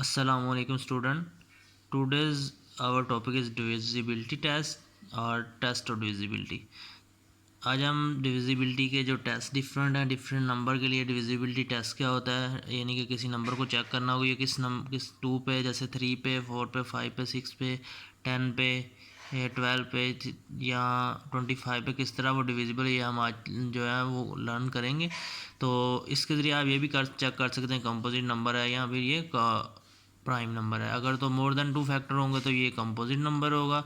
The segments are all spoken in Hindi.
Assalamualaikum student. Today's our topic is divisibility test और टेस्ट ऑफ divisibility. आज हम डिविजिबिलिटी के जो टेस्ट डिफरेंट हैं, डिफरेंट नंबर के लिए डिविजिबिलिटी टेस्ट क्या होता है, यानी कि किसी नंबर को चेक करना हो, ये किस 2 पे, जैसे 3 पे, 4 पे, 5 पे, 6 पे, 10 पे, 12 पे या 25 पे किस तरह वो डिविजिबल है, ये हम आज जो है वो लर्न करेंगे. तो इसके ज़रिए आप ये भी चेक कर सकते हैं कंपोजिट नंबर है या फिर ये प्राइम नंबर है. अगर तो मोर देन 2 फैक्टर होंगे तो ये कंपोजिट नंबर होगा,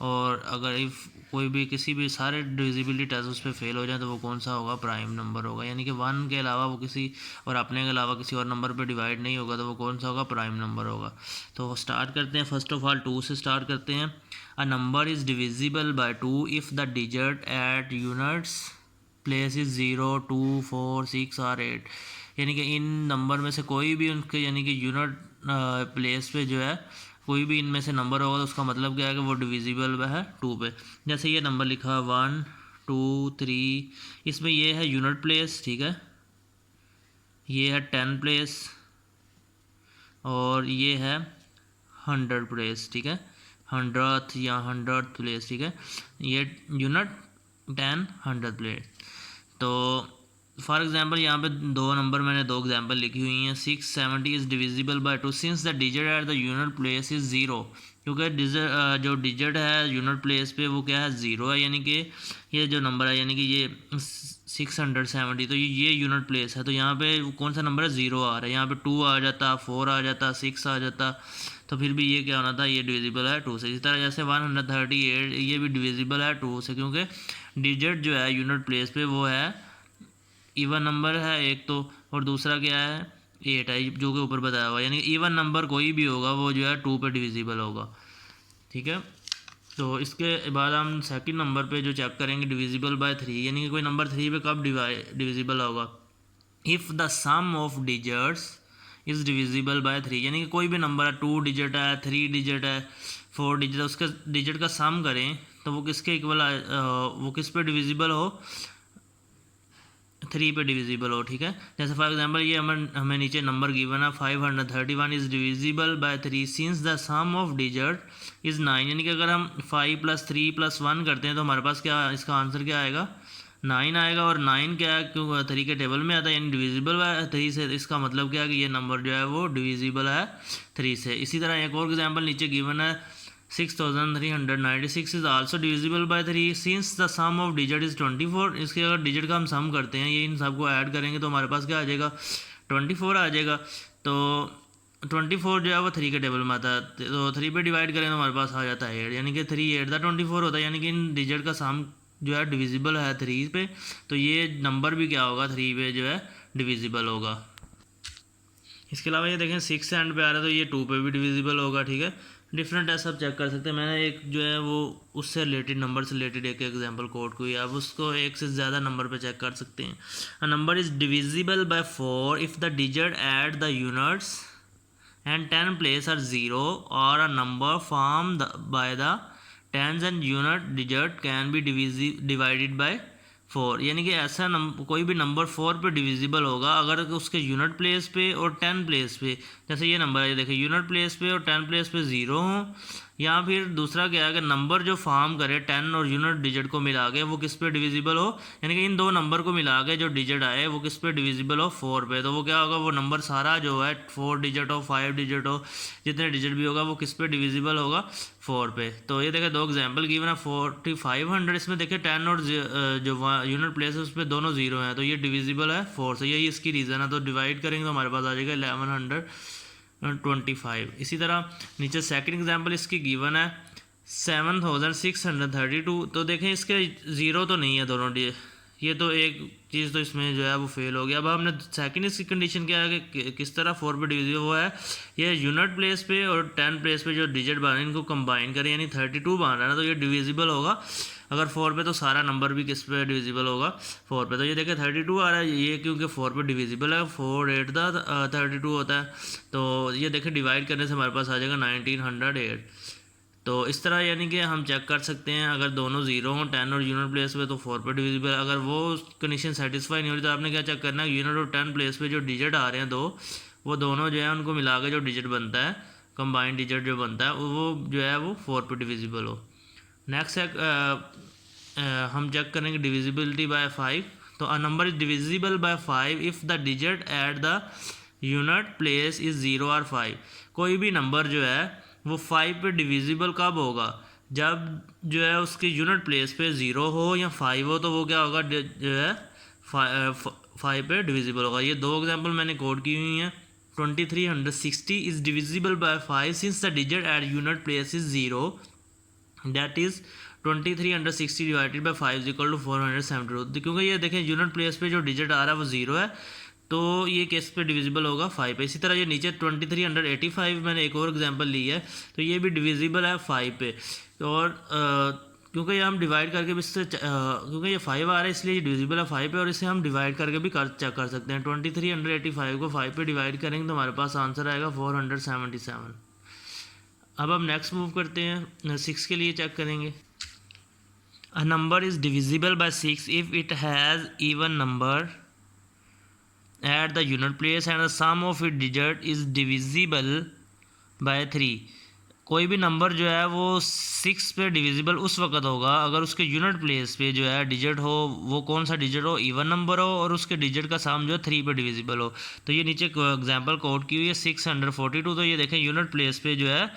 और अगर इफ़ कोई भी किसी भी सारे डिविजिबिलिटी टेस्ट उस पर फेल हो जाए तो वो कौन सा होगा, प्राइम नंबर होगा. यानी कि 1 के अलावा वो किसी और अपने के अलावा किसी और नंबर पे डिवाइड नहीं होगा तो वो कौन सा होगा, प्राइम नंबर होगा. तो स्टार्ट करते हैं. फर्स्ट ऑफ ऑल 2 से स्टार्ट करते हैं. A number is divisible by 2 if the digit at units place is 0, 2, 4, 6 और 8. यानी कि इन नंबर में से कोई भी उनके यानी कि यूनिट प्लेस पे जो है कोई भी इनमें से नंबर होगा तो उसका मतलब क्या है कि वो डिविजिबल है 2 पे. जैसे ये नंबर लिखा 1, 2, 3, इसमें ये है यूनिट प्लेस, ठीक है, ये है 10 प्लेस और ये है 100 प्लेस, ठीक है, 100th या 100th प्लेस, ठीक है, ये यूनिट 10, 100 प्लेस. तो फॉर एग्जांपल यहाँ पे दो नंबर मैंने दो एग्जांपल लिखी हुई हैं. 670 is divisible by 2 since the digit at the unit place is 0. क्योंकि जो डिजिट है यूनिट प्लेस पे वो क्या है, 0 है. यानी कि ये जो नंबर है यानी कि ये 670, तो ये यूनिट प्लेस है. तो यहाँ पे कौन सा नंबर है, 0 आ रहा है. यहाँ पे 2 आ जाता, 4 आ जाता, 6 आ जाता, तो फिर भी ये क्या होना था, ये डिविजिबल है 2 से. इसी तरह जैसे 138 ये भी डिविजिबल है 2 से, क्योंकि डिजिट जो है यूनिट प्लेस पे वो है इवन नंबर है एक तो, और दूसरा क्या है, 8 है जो कि ऊपर बताया हुआ. यानी कि इवन नंबर कोई भी होगा वो जो है 2 पे डिविजिबल होगा, ठीक है. तो इसके बाद हम सेकंड नंबर पे जो चेक करेंगे डिविजिबल बाय 3, यानी कि कोई नंबर 3 पे कब डिविजिबल होगा. If the sum of digits is divisible by 3, यानी कि कोई भी नंबर है, 2 डिजिट है, 3 डिजिट है, 4 डिजिट है, उसके डिजिट का सम करें तो वो किसके इक्वल वो किस पे डिविजिबल हो, 3 पे डिविजिबल हो, ठीक है. जैसे फॉर एग्जांपल ये हमें नीचे नंबर गिवन है 531 is divisible by 3 since the sum of digit is 9. यानी कि अगर हम 5 + 3 + 1 करते हैं तो हमारे पास क्या, इसका आंसर क्या आएगा, 9 आएगा. और 9 क्या है, क्यों 3 के टेबल में आता है, यानी डिविजिबल है 3 से. इसका मतलब क्या है कि ये नंबर जो है वो डिविजिबल है 3 से. इसी तरह एक और एग्जांपल नीचे गिवन है 6396 is also divisible by 3 since the sum of digit is 24. इसके अगर डिजिट का हम सम करते हैं, ये इन सबको ऐड करेंगे तो हमारे पास क्या आ जाएगा, 24 आ जाएगा. तो 24 जो है वो 3 के टेबल में आता है, तो 3 पे डिवाइड करें तो हमारे पास आ जाता है 8, यानी कि 3 8 द 24 होता है. यानी कि इन डिजिट का सम जो है डिविजिबल है 3 पे, तो ये नंबर भी क्या होगा, 3 पे जो है डिविजिबल होगा. इसके अलावा ये देखें 6 एंड पे आ रहा है तो ये 2 पे भी डिविजिबल होगा, ठीक है. डिफरेंट है, सब चेक कर सकते हैं. मैंने एक जो है वो उससे रिलेटेड नंबर से रिलेटेड एक एग्जांपल कोड को, आप उसको एक से ज़्यादा नंबर पे चेक कर सकते हैं. A number is divisible by 4 if the digit at the units and 10 place are 0 और a number form by the tens and unit digit can be divided by 4. यानी कि ऐसा कोई भी नंबर 4 पे डिविजिबल होगा अगर उसके यूनिट प्लेस पे और 10 प्लेस पे, जैसे ये नंबर है देखिए यूनिट प्लेस पे और 10 प्लेस पे 0 हो, या फिर दूसरा क्या है कि नंबर जो फॉर्म करे 10 और यूनिट डिजिट को मिला के वो किस पे डिविजिबल हो, यानी कि इन दो नंबर को मिला के जो डिजिट आए वो किस पे डिविजिबल हो, 4 पे. तो वो क्या होगा, वो नंबर सारा जो है 4 डिजिट हो, 5 डिजिट हो, जितने डिजिट भी होगा वो किस पे डिविजिबल होगा, 4 पे. तो ये देखिए दो एग्जांपल गिवन है 4500, इसमें देखिए 10 और जो यूनिट प्लेस है उस पर दोनों 0 हैं, तो ये डिविजिबल है 4 से. यही इसकी रीज़न है. तो डिवाइड करेंगे तो हमारे पास आ जाएगा 1125. इसी तरह नीचे सेकंड एग्जांपल इसकी गिवन है 7632. तो देखें इसके 0 तो नहीं है दोनों, ये तो एक चीज़ तो इसमें जो है वो फेल हो गया. अब हमने सेकंड इसकी कंडीशन क्या है कि किस तरह 4 पे डिविजिबल वो है, ये यूनिट प्लेस पे और 10 प्लेस पे जो डिजिट बन रहे हैं इनको कंबाइन करें, यानी 32 बन रहा है ना, तो ये डिविजिबल होगा अगर 4 पे. तो सारा नंबर भी किस पे डिविजिबल होगा, 4 पे. तो ये देखिए 32 आ रहा है, ये क्योंकि 4 पे डिविजिबल है, 4 8 द 32 होता है. तो ये देखिए डिवाइड करने से हमारे पास आ जाएगा 1908. तो इस तरह यानी कि हम चेक कर सकते हैं अगर दोनों 0 हों 10 और यूनिट प्लेस पे तो 4 पे डिविजिबल. अगर वो कंडीशन सेटिस्फाई नहीं हो रही तो आपने क्या चेक करना है, यूनिट और 10 प्लेस पे जो डिजिट आ रहे हैं दो वो दोनों जो है उनको मिला के जो डिजिट बनता है, कंबाइंड डिजिट जो बनता है वो जो है वो 4 पे डिविजिबल हो। नेक्स्ट है हम चेक करेंगे डिविजिबिलिटी बाय 5। तो अ number is divisible by 5 if the digit at the unit place is 0 और 5। कोई भी नंबर जो है वो 5 पे डिविजिबल कब होगा, जब जो है उसके यूनिट प्लेस पे 0 हो या 5 हो, तो वो क्या होगा जो है 5 पे डिविजिबल होगा। ये दो एग्जांपल मैंने कोड की हुई हैं। 2360 is divisible by 5 since the digit at unit place is 0, that is 2360 divided by 5 equal to 472। क्योंकि ये देखें यूनिट प्लेस पे जो डिजिट आ रहा है वो 0 है, तो ये किस पे डिविजिबल होगा 5 पे। इसी तरह ये नीचे 2385 मैंने एक और एग्जांपल ली है, तो ये भी डिविजिबल है 5 पे। और क्योंकि ये हम डिवाइड करके भी इससे क्योंकि ये 5 आ रहा है इसलिए ये डिविजिबल है 5 पे, और इसे हम डिवाइड करके भी चेक कर सकते हैं। 2385 को 5 पे डिवाइड करेंगे तो हमारे पास आंसर आएगा 477। अब हम नेक्स्ट मूव करते हैं, 6 के लिए चेक करेंगे। A number is divisible by 6 if it has even number at the unit place and the sum of its digit is divisible by 3। कोई भी नंबर जो है वो 6 पे डिविजिबल उस वक्त होगा अगर उसके यूनिट प्लेस पे जो है डिजिट हो, वो कौन सा डिजिट हो, इवन नंबर हो, और उसके डिजिट का सम जो है 3 पे डिविजिबल हो। तो ये नीचे एग्जांपल कोड की हुई है 642। तो ये देखें यूनिट प्लेस पे जो है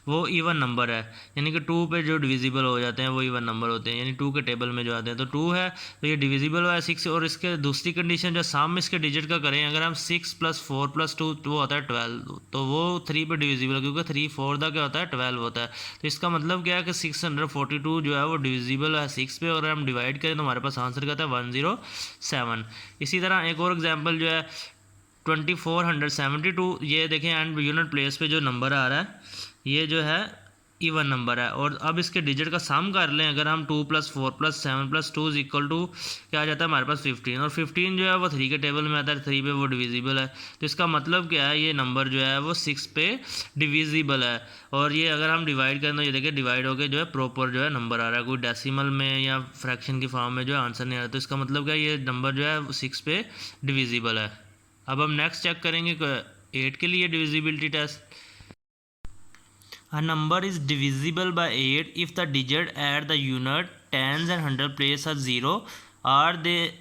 वो इवन नंबर है, यानी कि 2 पे जो डिविजिबल हो जाते हैं वो इवन नंबर होते हैं, यानी 2 के टेबल में जो आते हैं। तो 2 है तो ये डिविजिबल है 6। और इसके दूसरी कंडीशन जो सम इसके डिजिट का करें, अगर हम 6 + 4 + 2 वो होता है 12, तो वो 3 पे डिविजिबल है, क्योंकि 3 4 का क्या होता है 12 होता है। तो इसका मतलब क्या है कि 642 जो है वो डिविजिबल है 6 पे, और हम डिवाइड करें तो हमारे पास आंसर क्या है 107। इसी तरह एक और एग्जाम्पल जो है 2472, ये देखें एंड यूनिट प्लेस पे जो नंबर आ रहा है ये जो है इवन नंबर है, और अब इसके डिजिट का सम कर लें, अगर हम 2 + 4 + 7 + 2 इज इक्वल टू क्या आ जाता है हमारे पास 15, और 15 जो है वो 3 के टेबल में आता है, 3 पे वो डिविजिबल है। तो इसका मतलब क्या है, ये नंबर जो है वो 6 पे डिविजिबल है। और ये अगर हम डिवाइड करें तो ये देखिए डिवाइड होकर जो है प्रॉपर जो है नंबर आ रहा है, कोई डेसिमल में या फ्रैक्शन की फॉर्म में जो है आंसर नहीं आ रहा। तो इसका मतलब क्या है, ये नंबर जो है 6 पे डिविजिबल है। अब हम नेक्स्ट चेक करेंगे 8 के लिए divisibility test. A number is divisible by 8 if the digit at the unit, tens and hundred place are 0, or they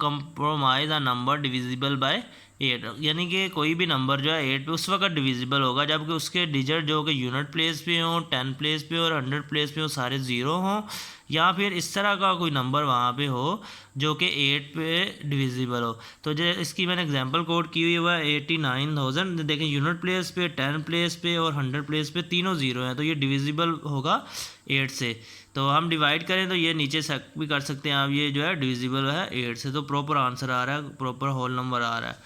compromise a number divisible by 8। यानी कि कोई भी नंबर जो है 8 पे उस वक्त डिविजिबल होगा जबकि उसके डिजिट जो कि यूनिट प्लेस पे हों, 10 प्लेस पे और 100 प्लेस पे हो सारे 0 हों, या फिर इस तरह का कोई नंबर वहाँ पे हो जो कि 8 पे डिविजिबल हो। तो जो इसकी मैंने एग्जांपल कोड की हुई है वह 89,000। देखें यूनिट प्लेस पे, 10 प्लेस पे और 100 प्लेस पे तीनों 0 हैं, तो ये डिविजिबल होगा 8 से। तो हम डिवाइड करें तो ये नीचे से भी कर सकते हैं आप, ये जो है डिविजिबल है 8 से। तो प्रॉपर आंसर आ रहा है, प्रॉपर होल नंबर आ रहा है।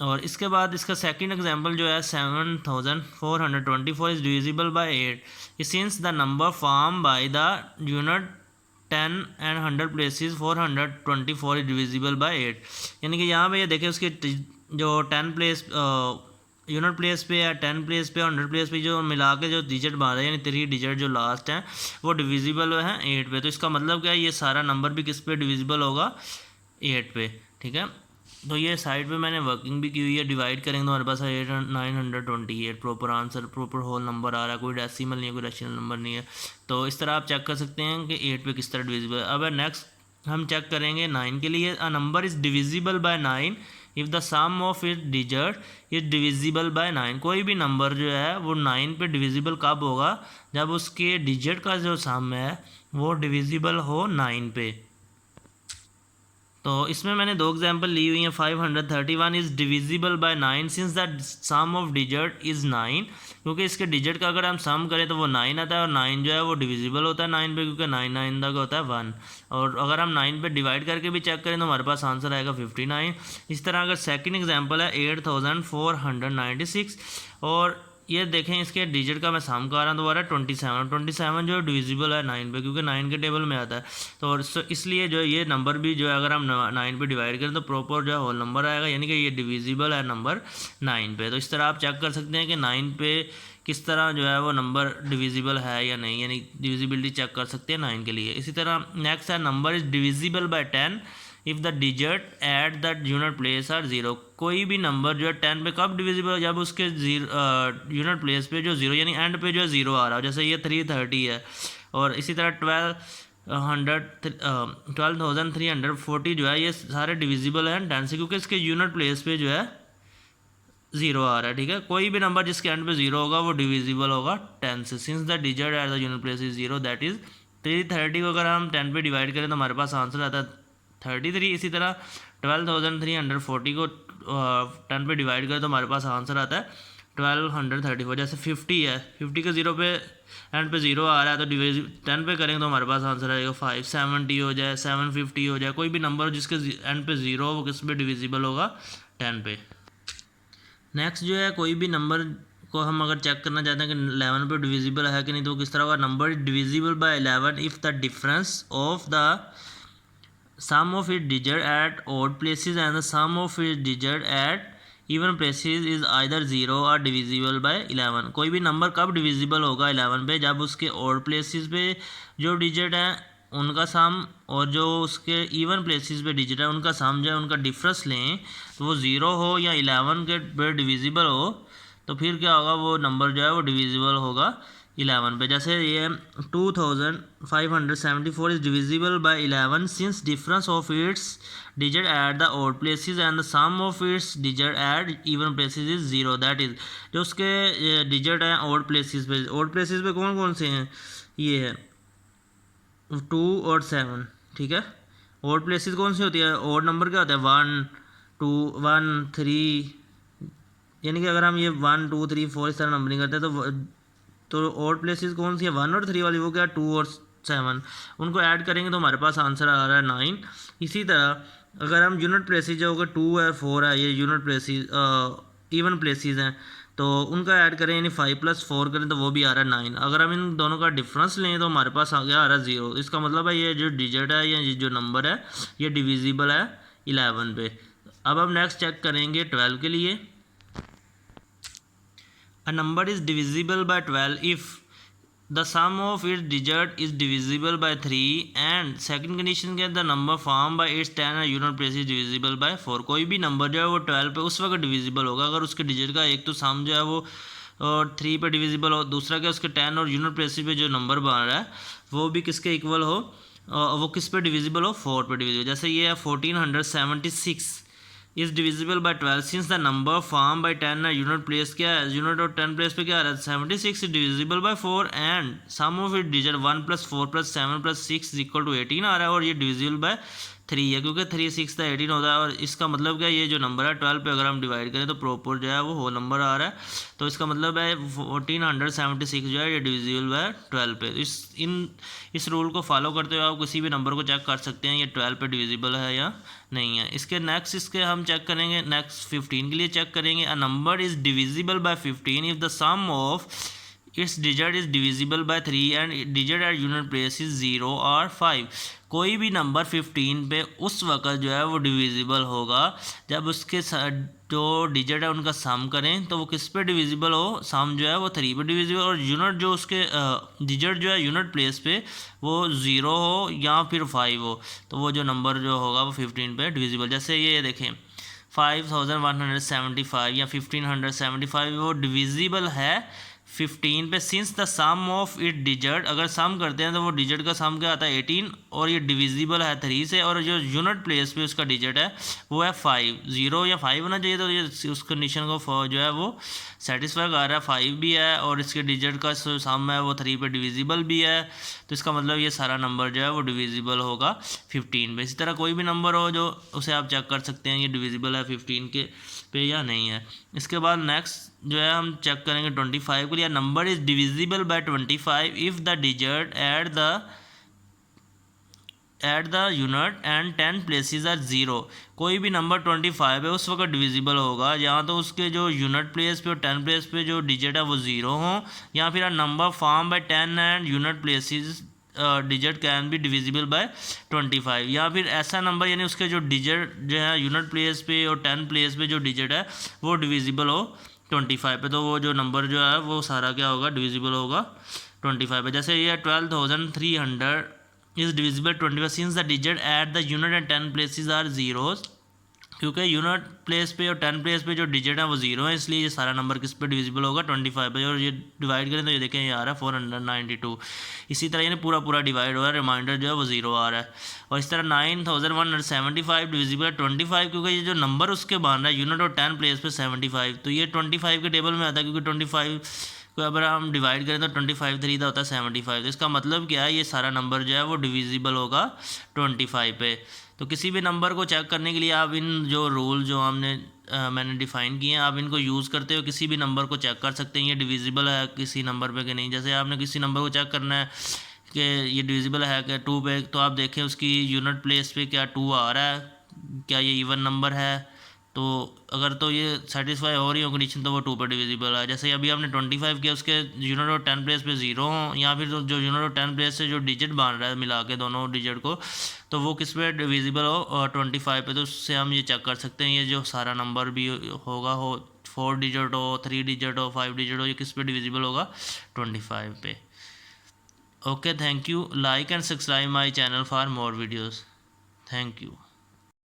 और इसके बाद इसका सेकंड एग्जांपल जो है 7424 is divisible bye 8 since the number form by the unit 10 and 100 places 424 is divisible bye 8। यानी कि यहाँ पे ये देखिए उसके जो 10 प्लेस यूनिट प्लेस पे या 10 प्लेस पे और 100 प्लेस पे जो मिला के जो डिजिट बन रहा है, यानी 3 डिजिट जो लास्ट हैं वो डिविजिबल है 8 पे। तो इसका मतलब क्या है, ये सारा नंबर भी किस पे डिविजिबल होगा 8 पे। ठीक है, तो ये साइड पे मैंने वर्किंग भी की हुई है। डिवाइड करेंगे तो हमारे पास 928 proper answer, proper whole number आ रहा है, कोई डेसिमल नहीं है, कोई रेशनल नंबर नहीं है। तो इस तरह आप चेक कर सकते हैं कि 8 पे किस तरह डिविजिबल है। अब नेक्स्ट हम चेक करेंगे 9 के लिए। A number is divisible by 9 if the sum of it digit is divisible by 9। कोई भी नंबर जो है वो 9 पे डिविजिबल कब होगा, जब उसके डिजिट का जो सम है वो डिविजिबल हो 9 पे। तो इसमें मैंने दो एग्जांपल ली हुई हैं। 531 is divisible by 9 since the sum of digit is 9। क्योंकि इसके डिजिट का अगर हम सम करें तो वो 9 आता है, और 9 जो है वो डिविजिबल होता है 9 पे, क्योंकि 9 9 तक होता है 1। और अगर हम 9 पे डिवाइड करके भी चेक करें तो हमारे पास आंसर आएगा 59। इस तरह अगर सेकंड एग्जांपल है 8496, और ये देखें इसके डिजिट का मैं सम कर रहा हूँ तो है 27 जो डिविजिबल है 9 पे, क्योंकि 9 के टेबल में आता है। तो इसलिए जो ये नंबर भी जो है अगर हम 9 पे डिवाइड करें तो प्रॉपर जो है होल नंबर आएगा, यानी कि ये डिविजिबल है नंबर 9 पे। तो इस तरह आप चेक कर सकते हैं कि 9 पे किस तरह जो है वो नंबर डिविजिबल है या नहीं, यानी डिविजिबिलिटी चेक कर सकते हैं 9 के लिए। इसी तरह नेक्स्ट है number is divisible by 10 if the digit at the unit place are zero. कोई भी नंबर जो है 10 पे कब डिविजिबल है, जब उसके यूनिट प्लेस पे जो ज़ीरो यानी एंड पे जो है ज़ीरो आ रहा है। जैसे ये 330 है और इसी तरह 12,340 जो है, ये सारे डिविजिबल हैं 10 से, क्योंकि इसके यूनिट प्लेस पे जो है ज़ीरो आ रहा है। ठीक है, कोई भी नंबर जिसके एंड पे ज़ीरो होगा वो डिविजिबल होगा 10 से। Since the digit at the unit place is zero, that is 330 को अगर हम 10 पे डिवाइड करें तो हमारे पास आंसर आता है 33। इसी तरह 12,340 को 10 पे डिवाइड करें तो हमारे पास आंसर आता है 1234। जैसे 50 है, 50 के ज़ीरो पे एंड पे ज़ीरो आ रहा है तो 10 पे करेंगे तो हमारे पास आंसर आएगा 570 हो जाए, 750 हो जाए, कोई भी नंबर जिसके एंड पे ज़ीरो हो वो किस पे डिविजिबल होगा 10 पे। नेक्स्ट जो है, कोई भी नंबर को हम अगर चेक करना चाहते हैं कि 11 पे डिविजिबल है कि नहीं, तो किस तरह होगा। Number is divisible by 11 if the difference of the sum of its digit at odd places and the sum of its digit at even places is either 0 or divisible by 11। कोई भी नंबर कब डिविजिबल होगा 11 पे, जब उसके odd places पे जो डिजिट है उनका सम और जो उसके इवन प्लेसेस पे डिजिट है उनका सम जो है उनका डिफरेंस लें तो वो 0 हो या 11 के पे डिविजिबल हो, तो फिर क्या होगा, वो नंबर जो है वो डिविजिबल होगा 11 पे। जैसे ये 2574 is divisible by 11 since difference of its digit at the odd places and the sum of its digit at even places is 0, that is जो उसके डिजिट हैं ऑड प्लेसेस पे। ऑड प्लेसेस पे कौन कौन से हैं, ये है 2 और 7। ठीक है, ऑड प्लेसेस कौन सी होती है, ऑड नंबर क्या होता है 1 2 1 3, यानी कि अगर हम ये 1 2 3 4 इस तरह नंबरिंग करते हैं तो ऑड प्लेसेस कौन सी है 1 और 3 वाली, वो क्या 2 और 7, उनको ऐड करेंगे तो हमारे पास आंसर आ रहा है 9। इसी तरह अगर हम यूनिट प्लेसेस जो होगा 2 है 4 है, ये यूनिट प्लेसेस इवन प्लेसेस हैं, तो उनका ऐड करें यानी 5 + 4 करें तो वो भी आ रहा है 9। अगर हम इन दोनों का डिफरेंस लें तो हमारे पास आ गया आ रहा है 0। इसका मतलब है ये जो डिजिट है या ये जो नंबर है ये डिविजिबल है 11 पे। अब हम नेक्स्ट चेक करेंगे 12 के लिए। A number is divisible by 12 if the sum of its digit is divisible by 3 and second condition के the number formed by its 10 और unit place is divisible by 4। कोई भी नंबर जो है वो 12 पे उस वक्त डिविजिबल होगा अगर उसके डिजिट का एक तो सम जो है वो 3 पे डिविजिबल हो, दूसरा क्या उसके 10 और यूनिट प्लेस पे जो नंबर बन रहा है वो भी किसके इक्वल हो, वो किस पे डिविजिबल हो 4 पे डिविजिबल। जैसे ये है 1476 is divisible bye 12 since the number form bye 10 है, यूनिट प्लेस क्या है, यूनिट और 10 प्लेस पे क्या आ रहा है 76 is divisible by 4 and sum of it digit 1 + 4 + 7 + 6 is equal to 18 आ रहा है और ये डिविजिबल बाय 3 है क्योंकि 3 6 18 होता है। और इसका मतलब क्या, ये जो नंबर है 12 पे अगर हम डिवाइड करें तो प्रॉपर जो है वो होल नंबर आ रहा है, तो इसका मतलब है 1476 जो है ये डिविजिबल बाय 12 पे। इस रूल को फॉलो करते हुए आप किसी भी नंबर को चेक कर सकते हैं ये 12 पे डिविजिबल है या नहीं है। इसके हम चेक करेंगे नेक्स्ट 15 के लिए चेक करेंगे। A number is divisible by 15 if the sum of its digit is divisible by 3 and digit at unit place is 0 और 5। कोई भी नंबर 15 पे उस वक्त जो है वो डिविजिबल होगा जब उसके जो डिजिट है उनका सम करें तो वो किस पे डिविजिबल हो, सम जो है वो 3 पे डिविजिबल और यूनिट जो उसके डिजिट जो है यूनिट प्लेस पे वो 0 हो या फिर 5 हो, तो वो जो नंबर जो होगा वो 15 पे डिविजिबल। जैसे ये देखें 5175 या 1575 वो डिविजिबल है 15 पे since the sum of it digit, अगर सम करते हैं तो वो डिजिट का सम क्या आता है 18 और ये डिविजिबल है 3 से और जो यूनिट प्लेस पे उसका डिजिट है वो है 5, 0 या 5 होना चाहिए, तो ये उस कंडीशन को जो है वो सेटिस्फाई कर रहा है। 5 भी है और इसके डिजिट का सम है वो 3 पे डिविजिबल भी है, तो इसका मतलब ये सारा नंबर जो है वो डिविजिबल होगा 15 पे। इसी तरह कोई भी नंबर हो जो उसे आप चेक कर सकते हैं ये डिविजिबल है 15 के पे या नहीं है। इसके बाद नेक्स्ट जो है हम चेक करेंगे 25 के लिए। Number is divisible by 25 if the digit at the unit and 10 places are 0। कोई भी नंबर 25 है उस वक्त डिविजिबल होगा या तो उसके जो यूनिट प्लेस पे और 10 प्लेस पे जो डिजिट है वो 0 हो या फिर number form bye 10 and unit places digit can be divisible by 25, या फिर ऐसा नंबर यानी उसके जो डिजिट जो है यूनिट प्लेस पे और 10 प्लेस पे जो डिजिट है वो डिविजिबल हो 25 पे, तो वो जो नंबर जो है वो सारा क्या होगा डिविजिबल होगा 25 पे। जैसे ये 12,300 is divisible 25 since the digit at the unit and 10 places are zeros, क्योंकि यूनिट प्लेस पे और 10 प्लेस पे जो डिजिट है वो जीरो है, इसलिए ये सारा नंबर किस पे डिविजिबल होगा 25 पे। और ये डिवाइड करें तो ये देखें ये आ रहा है 492। इसी तरह यानी पूरा पूरा डिवाइड हो रहा है, रिमाइंडर जो है वो ज़ीरो आ रहा है। और इस तरह 9175 डिविजिबल 25, क्योंकि ये जो नंबर उसके बन रहा है यूनिट और 10 प्लेस पे 75, तो ये 25 के टेबल में आता है, क्योंकि 25 को अगर हम डिवाइड करें तो 25 3 होता है 75। तो इसका मतलब क्या है, ये सारा नंबर जो है वो डिविजिबल होगा 25 पे। तो किसी भी नंबर को चेक करने के लिए आप इन जो रूल जो मैंने डिफ़ाइन किए हैं, आप इनको यूज़ करते हो किसी भी नंबर को चेक कर सकते हैं ये डिविजिबल है किसी नंबर पे कि नहीं। जैसे आपने किसी नंबर को चेक करना है कि ये डिविजिबल है क्या 2 पे, तो आप देखें उसकी यूनिट प्लेस पे क्या 2 आ रहा है, क्या ये इवन नंबर है, तो अगर तो ये सेटिस्फाई हो रही हो कंडीशन तो वो 2 पर डिविजिबल है। जैसे अभी आपने 25 किया, उसके यूनिट और 10 प्लेस पे ज़ीरो हो, या फिर जो यूनिट और 10 प्लेस से जो डिजिट बन रहा है मिला के दोनों डिजिट को, तो वो किस पे डिविजिबल हो और 25 पे। तो उससे हम ये चेक कर सकते हैं ये जो सारा नंबर भी होगा, हो 4 डिजिट हो, 3 डिजिट हो, 5 डिजिट हो, ये किस पे डिविजिबल होगा 25 पे। Okay, thank you. Like and subscribe my channel for more videos. Thank you.